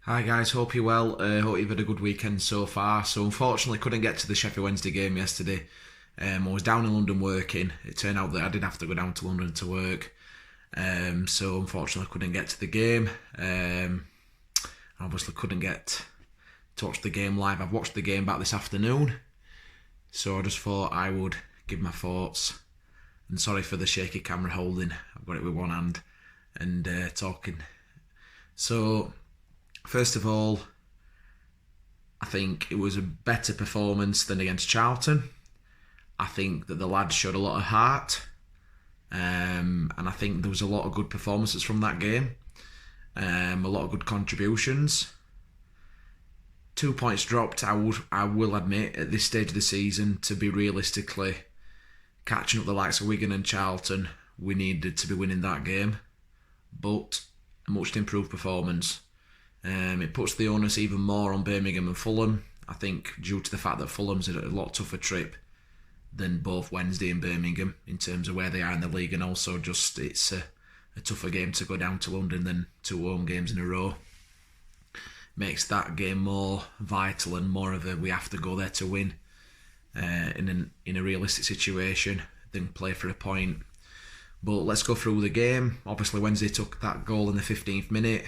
Hi guys, hope you're well. Hope you've had a good weekend so far. So unfortunately couldn't get to the Sheffield Wednesday game yesterday. I was down in London working. It turned out that I did have to go down to London to work. So unfortunately couldn't get to the game. Obviously couldn't get to watch the game live. I've watched the game back this afternoon. So I just thought I would give my thoughts. And sorry for the shaky camera holding. I've got it with one hand and talking. So first of all, I think it was a better performance than against Charlton. I think that the lads showed a lot of heart, and I think there was a lot of good performances from that game, a lot of good contributions. 2 points dropped, I will admit, at this stage of the season, to be realistically catching up the likes of Wigan and Charlton, we needed to be winning that game, but a much improved performance. It puts the onus even more on Birmingham and Fulham, I think, due to the fact that Fulham's a lot tougher trip than both Wednesday and Birmingham in terms of where they are in the league, and also just it's a tougher game to go down to London than 2 home games in a row. Makes that game more vital and more of a we have to go there to win in a realistic situation than play for a point. But let's go through the game. Obviously Wednesday took that goal in the 15th minute.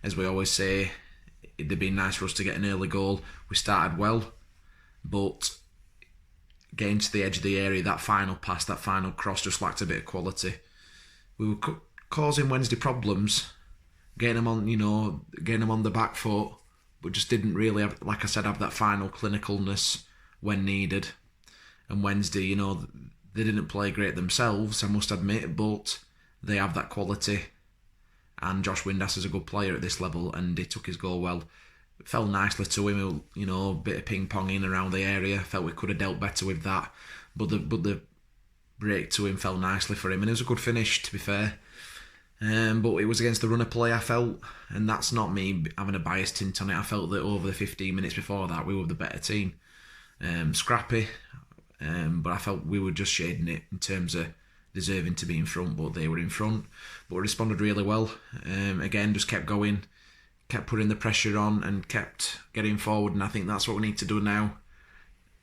As we always say, it'd been nice for us to get an early goal. We started well, but getting to the edge of the area, that final pass, that final cross just lacked a bit of quality. We were causing Wednesday problems, getting them on the back foot, but just didn't really have, like I said, have that final clinicalness when needed. And Wednesday, they didn't play great themselves, I must admit, but they have that quality. And Josh Windass is a good player at this level, and he took his goal well. It fell nicely to him, a bit of ping-ponging around the area. Felt we could have dealt better with that, but the break to him fell nicely for him, and it was a good finish, to be fair. But it was against the run of play, I felt, and that's not me having a biased tint on it. I felt that over the 15 minutes before that, we were the better team. Scrappy, but I felt we were just shading it in terms of deserving to be in front, but they were in front. But responded really well. Again, just kept going, kept putting the pressure on, and kept getting forward. And I think that's what we need to do now,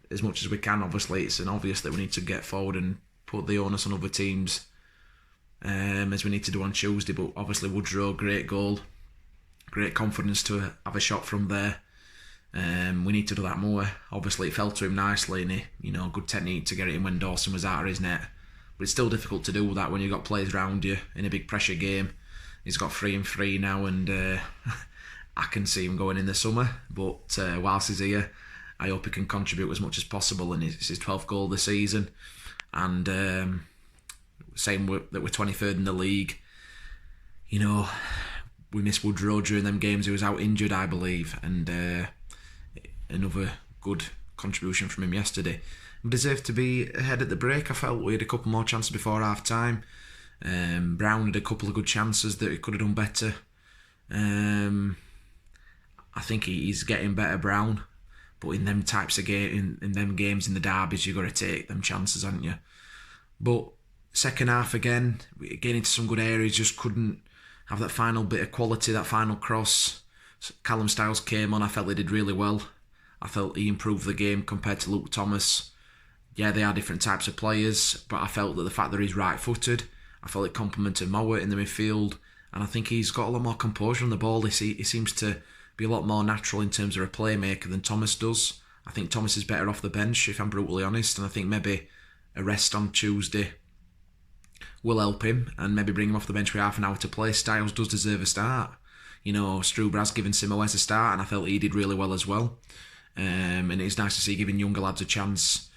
as much as we can. Obviously, it's obvious that we need to get forward and put the onus on other teams, as we need to do on Tuesday. But obviously, Woodrow, great goal, great confidence to have a shot from there. We need to do that more. Obviously, it fell to him nicely, and good technique to get it in when Dawson was out of his net. But it's still difficult to do that when you've got players around you in a big pressure game. He's got 3 and 3 now, and I can see him going in the summer. But whilst he's here, I hope he can contribute as much as possible, and it's his 12th goal this season. And saying that we're 23rd in the league, we missed Woodrow during them games. He was out injured, I believe, and another good contribution from him yesterday. We deserved to be ahead at the break. I felt we had a couple more chances before half time. Brown had a couple of good chances that he could have done better. I think he's getting better, Brown, but in them types of game, in them games in the derbies, you've got to take them chances, haven't you? But second half again, getting into some good areas, just couldn't have that final bit of quality, that final cross. Callum Styles came on. I felt he did really well. I felt he improved the game compared to Luke Thomas. Yeah, they are different types of players, but I felt that the fact that he's right-footed, I felt it complemented Mower in the midfield, and I think he's got a lot more composure on the ball. He seems to be a lot more natural in terms of a playmaker than Thomas does. I think Thomas is better off the bench, if I'm brutally honest, and I think maybe a rest on Tuesday will help him, and maybe bring him off the bench with half an hour to play. Styles does deserve a start. Struber has given Simoes a start, and I felt he did really well as well. And it's nice to see giving younger lads a chance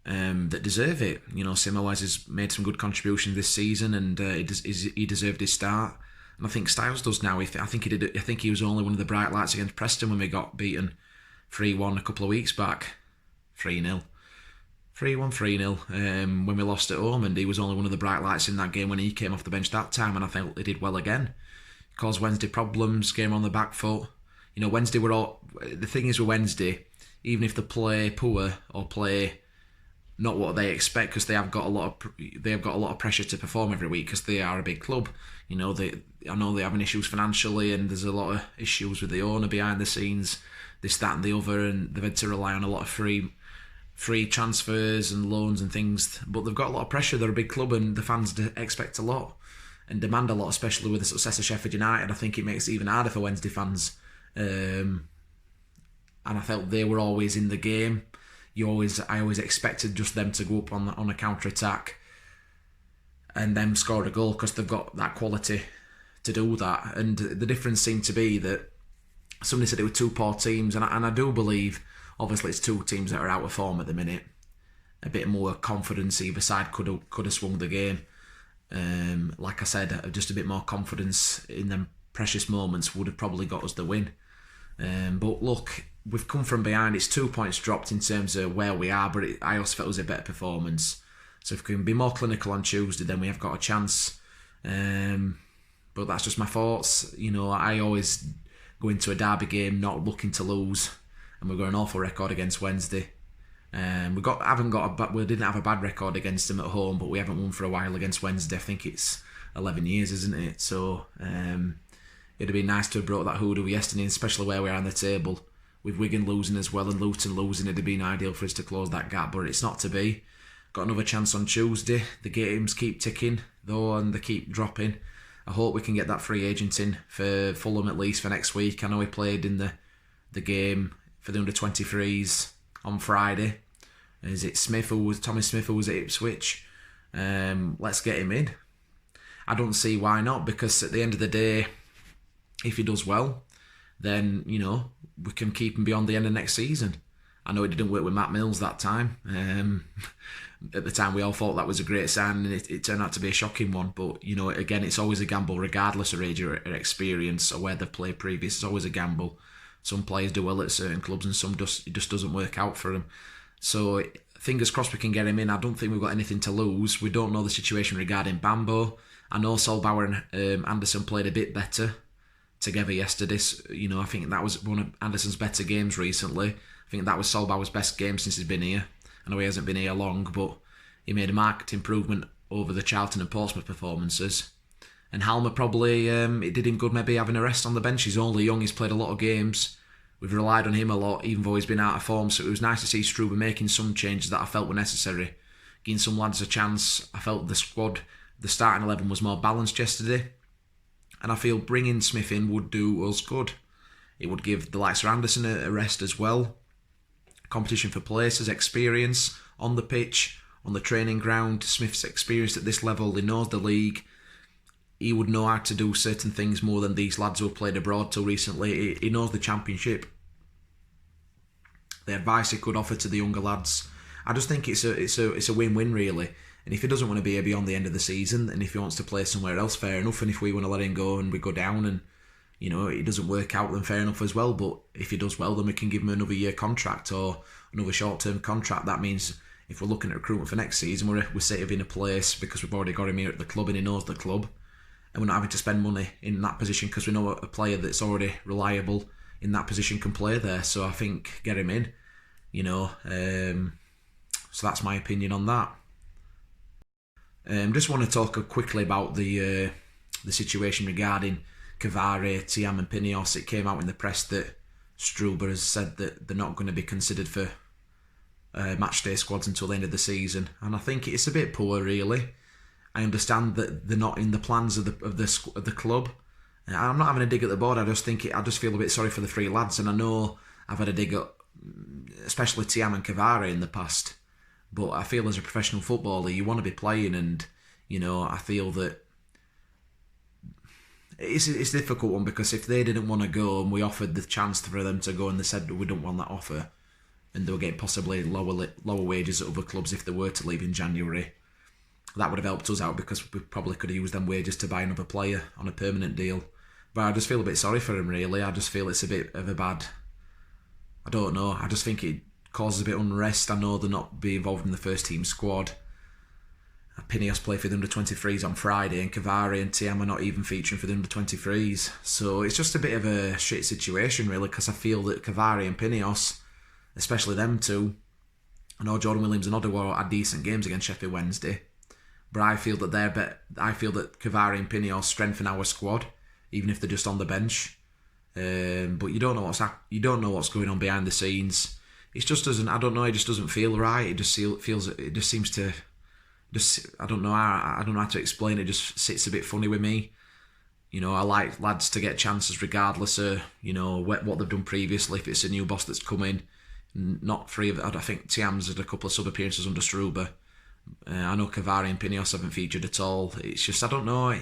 that deserve it. Simoes has made some good contributions this season, and he deserved his start. And I think Styles does now. I think he did. I think he was only one of the bright lights against Preston when we got beaten 3-1 a couple of weeks back. 3-0. 3-1, 3-0 when we lost at home, and he was only one of the bright lights in that game when he came off the bench that time, and I felt he did well again. Caused Wednesday problems, game on the back foot. The thing is with Wednesday, even if they play poor or play not what they expect, because they have got a lot of pressure to perform every week because they are a big club. I know they're having issues financially, and there's a lot of issues with the owner behind the scenes, this, that, and the other, and they've had to rely on a lot of free transfers and loans and things. But they've got a lot of pressure. They're a big club, and the fans expect a lot and demand a lot, especially with the success of Sheffield United. I think it makes it even harder for Wednesday fans. And I felt they were always in the game. I always expected just them to go up on a counter attack and then score a goal, because they've got that quality to do that. And the difference seemed to be that somebody said it were two poor teams, and I do believe, obviously, it's two teams that are out of form at the minute. A bit more confidence either side could have swung the game. Like I said, just a bit more confidence in them precious moments would have probably got us the win. But look, we've come from behind. It's 2 points dropped in terms of where we are, but I also felt it was a better performance. So if we can be more clinical on Tuesday, then we have got a chance. But that's just my thoughts. I always go into a derby game not looking to lose, and we've got an awful record against Wednesday. We didn't have a bad record against them at home, but we haven't won for a while against Wednesday. I think it's 11 years, isn't it? So it'd be nice to have brought that hoodoo yesterday, especially where we are on the table. With Wigan losing as well and Luton losing, it'd have been ideal for us to close that gap, but it's not to be. Got another chance on Tuesday. The games keep ticking, though, and they keep dropping. I hope we can get that free agent in for Fulham at least for next week. I know he played in the game for the under-23s on Friday. Is it Tommy Smith who was at Ipswich? Let's get him in. I don't see why not, because at the end of the day, if he does well, then, we can keep him beyond the end of next season. I know it didn't work with Matt Mills that time. At the time, we all thought that was a great sign, and it turned out to be a shocking one. But, again, it's always a gamble, regardless of age or experience or where they've played previous. It's always a gamble. Some players do well at certain clubs, and some it just doesn't work out for them. So, fingers crossed we can get him in. I don't think we've got anything to lose. We don't know the situation regarding Bambo. I know Solbauer and Anderson played a bit better together yesterday. I think that was one of Anderson's better games recently. I think that was Solbauer's best game since he's been here. I know he hasn't been here long, but he made a marked improvement over the Charlton and Portsmouth performances. And Halmer probably, it did him good maybe having a rest on the bench. He's only young, he's played a lot of games. We've relied on him a lot, even though he's been out of form. So it was nice to see Struber making some changes that I felt were necessary. Giving some lads a chance. I felt the squad, the starting 11 was more balanced yesterday. And I feel bringing Smith in would do us good. It would give the likes of Anderson a rest as well. Competition for places, experience on the pitch, on the training ground. Smith's experienced at this level. He knows the league. He would know how to do certain things more than these lads who have played abroad till recently. He knows the Championship. The advice he could offer to the younger lads. I just think it's a win-win really. And if he doesn't want to be here beyond the end of the season, and if he wants to play somewhere else, fair enough. And if we want to let him go and we go down and it doesn't work out, then fair enough as well. But if he does well, then we can give him another year contract or another short-term contract. That means if we're looking at recruitment for next season, we're sort of in a place because we've already got him here at the club and he knows the club, and we're not having to spend money in that position because we know a player that's already reliable in that position can play there. So I think get him in, so that's my opinion on that. Just want to talk quickly about the situation regarding Cavare, Thiam and Pineos. It came out in the press that Struber has said that they're not going to be considered for matchday squads until the end of the season, and I think it's a bit poor really. I understand that they're not in the plans of the club. I'm not having a dig at the board. I just feel a bit sorry for the three lads, and I know I've had a dig at especially Thiam and Cavare in the past. But I feel as a professional footballer, you want to be playing, and I feel that it's a difficult one, because if they didn't want to go and we offered the chance for them to go and they said we don't want that offer, and they were getting possibly lower wages at other clubs if they were to leave in January, that would have helped us out because we probably could have used them wages to buy another player on a permanent deal. But I just feel a bit sorry for him really. I just feel it's a bit of a bad, I don't know, I just think it causes a bit of unrest. I know they're not being involved in the first team squad. Pineos played for the under-23s on Friday, and Cavare and Thiam are not even featuring for the under-23s. So it's just a bit of a shit situation really, because I feel that Cavare and Pineos, especially them two, I know Jordan Williams and Ottawa had decent games against Sheffield Wednesday, but I feel that Cavari and Pineos strengthen our squad, even if they're just on the bench. But you don't know what's going on behind the scenes. It just doesn't. I don't know. It just doesn't feel right. It just feels. It just seems to. I don't know how to explain it. It just sits a bit funny with me. I like lads to get chances regardless of what they've done previously. If it's a new boss that's coming, not free of it. I think Tiam's had a couple of sub appearances under Struber. I know Cavari and Pineos haven't featured at all. It's just I don't know.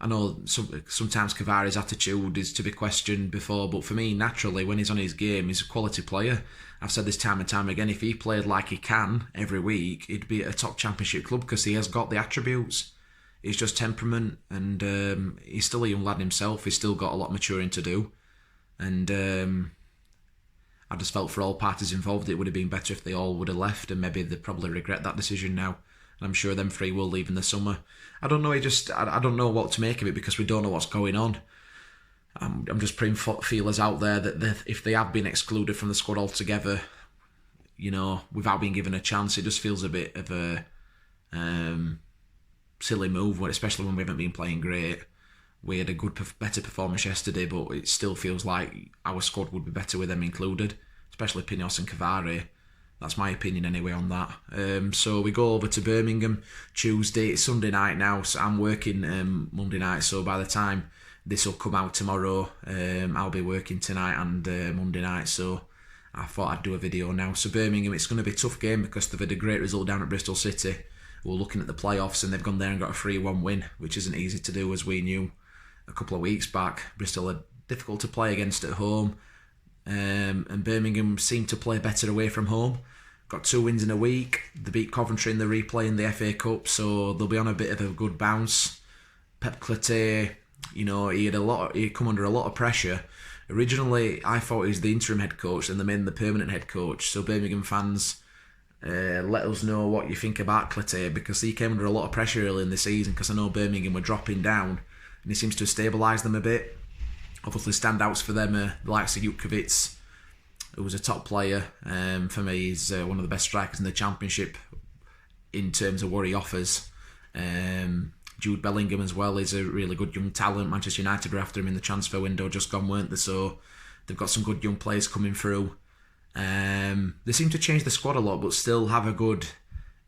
I know sometimes Cavari's attitude is to be questioned before, but for me, naturally, when he's on his game, he's a quality player. I've said this time and time again, if he played like he can every week, he'd be at a top championship club because he has got the attributes. It's just temperament, and he's still a young lad himself. He's still got a lot of maturing to do. And I just felt for all parties involved, it would have been better if they all would have left, and maybe they probably regret that decision now. And I'm sure them three will leave in the summer. I don't know. I don't know what to make of it because we don't know what's going on. I'm just putting feelers out there that if they have been excluded from the squad altogether, without being given a chance, it just feels a bit of a silly move, especially when we haven't been playing great. We had a better performance yesterday, but it still feels like our squad would be better with them included, especially Pineos and Cavari. That's my opinion anyway on that. So we go over to Birmingham Tuesday. It's Sunday night now, so I'm working Monday night. So by the time this will come out tomorrow, I'll be working tonight and Monday night. So I thought I'd do a video now. So Birmingham, it's going to be a tough game because they've had a great result down at Bristol City. We're looking at the playoffs and they've gone there and got a 3-1 win, which isn't easy to do, as we knew a couple of weeks back. Bristol are difficult to play against at home. And Birmingham seem to play better away from home. Got 2 wins in a week. They beat Coventry in the replay in the FA Cup, so they'll be on a bit of a good bounce. Pep Clété, he had come under a lot of pressure. Originally, I thought he was the interim head coach, and they made him the permanent head coach. So Birmingham fans, let us know what you think about Clété, because he came under a lot of pressure early in the season. Because I know Birmingham were dropping down, and he seems to have stabilised them a bit. Obviously, standouts for them are the likes of Jutkiewicz, who was a top player. For me, he's one of the best strikers in the Championship in terms of what he offers. Jude Bellingham as well is a really good young talent. Manchester United were after him in the transfer window just gone, weren't they? So they've got some good young players coming through. They seem to change the squad a lot, but still have a good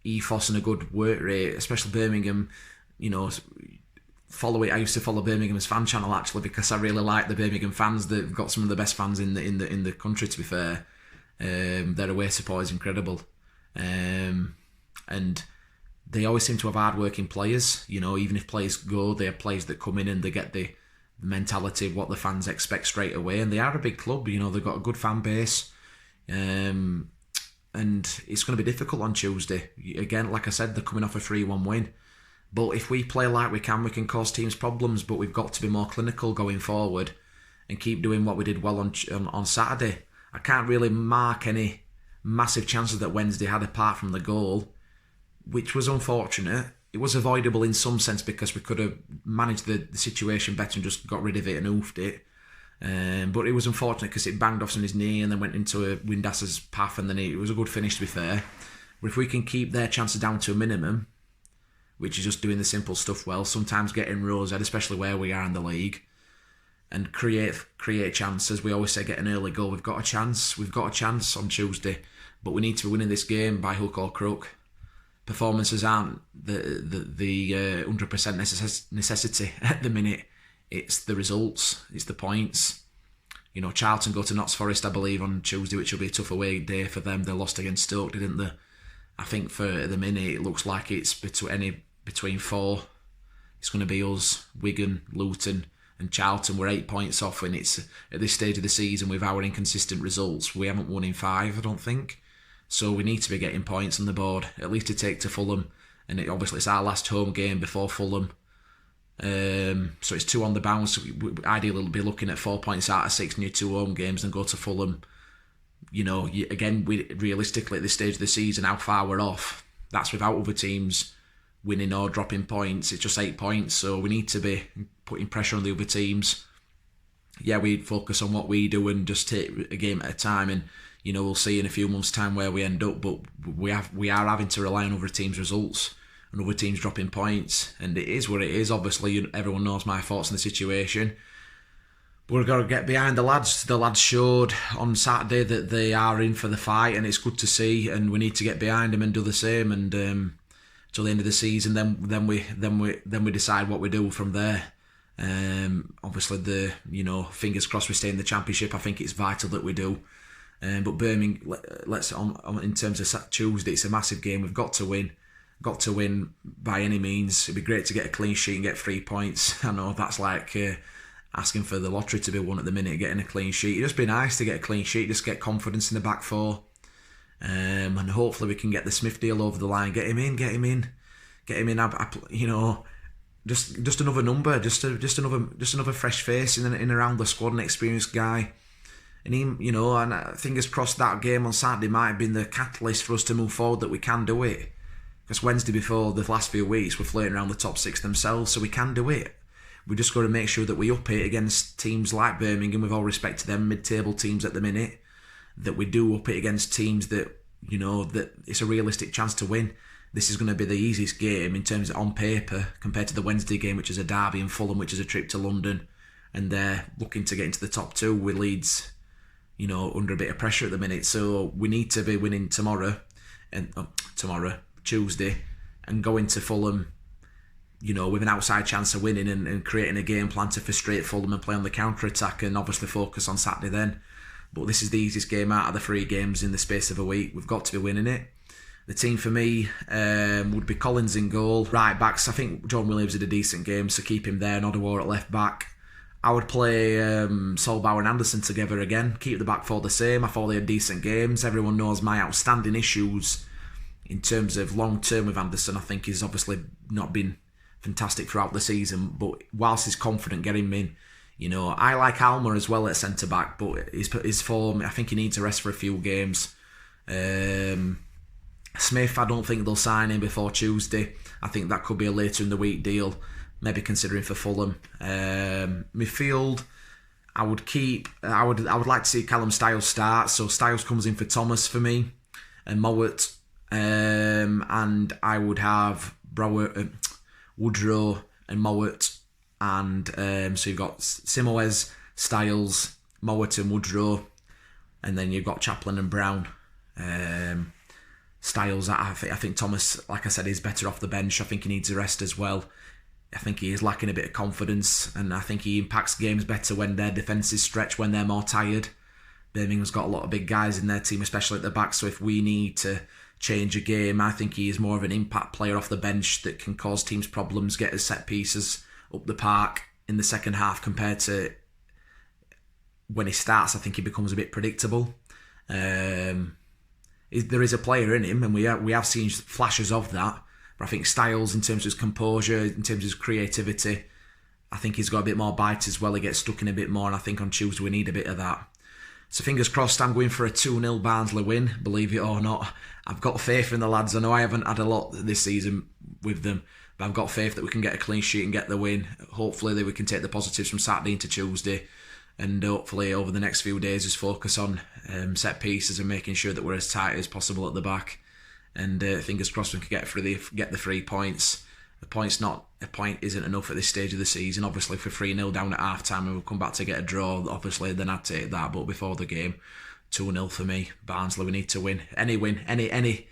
ethos and a good work rate, especially Birmingham. I used to follow Birmingham's fan channel actually, because I really like the Birmingham fans. They've got some of the best fans in the country, to be fair. Their away support is incredible, and they always seem to have hard-working players. Even if players go, they have players that come in and they get the mentality of what the fans expect straight away. And they are a big club. They've got a good fan base, and it's going to be difficult on Tuesday. Again, like I said, they're coming off a 3-1 win. But if we play like we can cause teams problems. But we've got to be more clinical going forward and keep doing what we did well on Saturday. I can't really mark any massive chances that Wednesday had apart from the goal, which was unfortunate. It was avoidable in some sense because we could have managed the situation better and just got rid of it and oofed it. But it was unfortunate because it banged off on his knee and then went into a Windasser's path, and then it was a good finish, to be fair. But if we can keep their chances down to a minimum, which is just doing the simple stuff well, sometimes getting rows ahead, especially where we are in the league, and create chances. We always say get an early goal. We've got a chance on Tuesday, but we need to be winning this game by hook or crook. Performances aren't the 100% necessity at the minute. It's the results, it's the points. Charlton go to Notts Forest, I believe, on Tuesday, which will be a tough away day for them. They lost against Stoke, didn't they? I think for the minute it looks like it's between 4. It's going to be us, Wigan, Luton and Charlton. We're 8 points off, and it's at this stage of the season with our inconsistent results. We haven't won in 5, I don't think. So we need to be getting points on the board, at least to take to Fulham. And obviously it's our last home game before Fulham. So it's 2 on the bounce. Ideally we'll be looking at 4 points out of 6 new 2 home games and go to Fulham. Realistically at this stage of the season, how far we're off, that's without other teams winning or dropping points. It's just 8 points, so we need to be putting pressure on the other teams. We focus on what we do and just take a game at a time. And we'll see in a few months' time where we end up, but we are having to rely on other teams' results and other teams dropping points, and it is what it is. Obviously, everyone knows my thoughts on the situation. But we've got to get behind the lads. The lads showed on Saturday that they are in for the fight, and it's good to see. And we need to get behind them and do the same. And till the end of the season, then we decide what we do from there. Obviously, fingers crossed we stay in the Championship. I think it's vital that we do. But Birmingham, in terms of Tuesday, it's a massive game. We've got to win. Got to win by any means. It'd be great to get a clean sheet and get 3 points. I know that's like asking for the lottery to be won at the minute, getting a clean sheet. It'd just be nice to get a clean sheet, just get confidence in the back four. And hopefully we can get the Smith deal over the line. Get him in. Just another number, just another fresh face in around the squad, an experienced guy. And and fingers crossed that game on Saturday might have been the catalyst for us to move forward, that we can do it. Because Wednesday before the last few weeks, we're flirting around the top 6 themselves, so we can do it. We just got to make sure that we up it against teams like Birmingham, with all respect to them, mid-table teams at the minute, that we do up it against teams that, that it's a realistic chance to win. This is going to be the easiest game in terms of on paper compared to the Wednesday game, which is a derby, and Fulham, which is a trip to London. And they're looking to get into the top 2 with Leeds, under a bit of pressure at the minute. So we need to be winning Tuesday, and go into Fulham, with an outside chance of winning and creating a game plan to frustrate Fulham and play on the counter-attack, and obviously focus on Saturday then. But this is the easiest game out of the 3 games in the space of a week. We've got to be winning it. The team for me would be Collins in goal. Right backs, I think John Williams did a decent game, so keep him there. Nodawar at left back. I would play Solbauer and Anderson together again. Keep the back four the same. I thought they had decent games. Everyone knows my outstanding issues in terms of long term with Anderson. I think he's obviously not been fantastic throughout the season, but whilst he's confident, get him in. I like Almer as well at centre back, but his form, I think he needs a rest for a few games. Smith, I don't think they'll sign him before Tuesday. I think that could be a later in the week deal, maybe considering for Fulham. Midfield, I would like to see Callum Styles start. So Styles comes in for Thomas for me, and Mowat, and I would have Woodrow and Mowat, and so you've got Simoes, Styles, Mowat and Woodrow, and then you've got Chaplin and Brown. Styles, I think Thomas, like I said, is better off the bench. I think he needs a rest as well. I think he is lacking a bit of confidence, and I think he impacts games better when their defence is stretched, when they're more tired. Birmingham's got a lot of big guys in their team, especially at the back, so if we need to change a game, I think he is more of an impact player off the bench that can cause teams problems, get his set pieces up the park in the second half, compared to when he starts. I think he becomes a bit predictable. There is a player in him, and we have seen flashes of that. But I think Styles, in terms of his composure, in terms of his creativity, I think he's got a bit more bite as well. He gets stuck in a bit more, and I think on Tuesday we need a bit of that. So fingers crossed, I'm going for a 2-0 Barnsley win, believe it or not. I've got faith in the lads. I know I haven't had a lot this season with them, but I've got faith that we can get a clean sheet and get the win. Hopefully that we can take the positives from Saturday into Tuesday, and hopefully over the next few days just focus on set pieces and making sure that we're as tight as possible at the back. And fingers crossed we can get the 3 points. A point isn't enough at this stage of the season. Obviously, if we're 3-0 down at half time and we'll come back to get a draw, obviously then I'd take that. But before the game, 2-0 for me. Barnsley, we need to win. Any win, any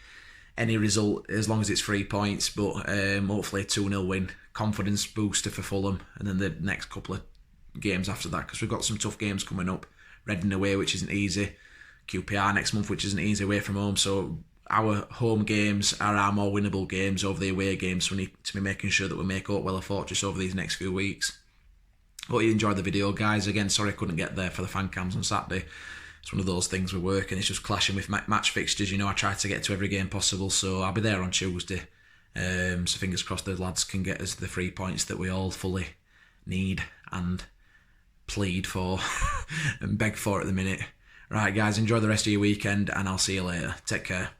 result, as long as it's 3 points. But hopefully a 2-0 win. Confidence booster for Fulham, and then the next couple of games after that, because we've got some tough games coming up. Reading away, which isn't easy. QPR next month, which isn't easy, away from home. So our home games are our more winnable games over the away games, so we need to be making sure that we make Oakwell a fortress over these next few weeks. Hope you enjoyed the video, guys. Again, sorry I couldn't get there for the fan cams on Saturday. It's one of those things with work, and it's just clashing with match fixtures. I try to get to every game possible, so I'll be there on Tuesday. So fingers crossed the lads can get us the 3 points that we all fully need and plead for and beg for at the minute. Right, guys, enjoy the rest of your weekend, and I'll see you later. Take care.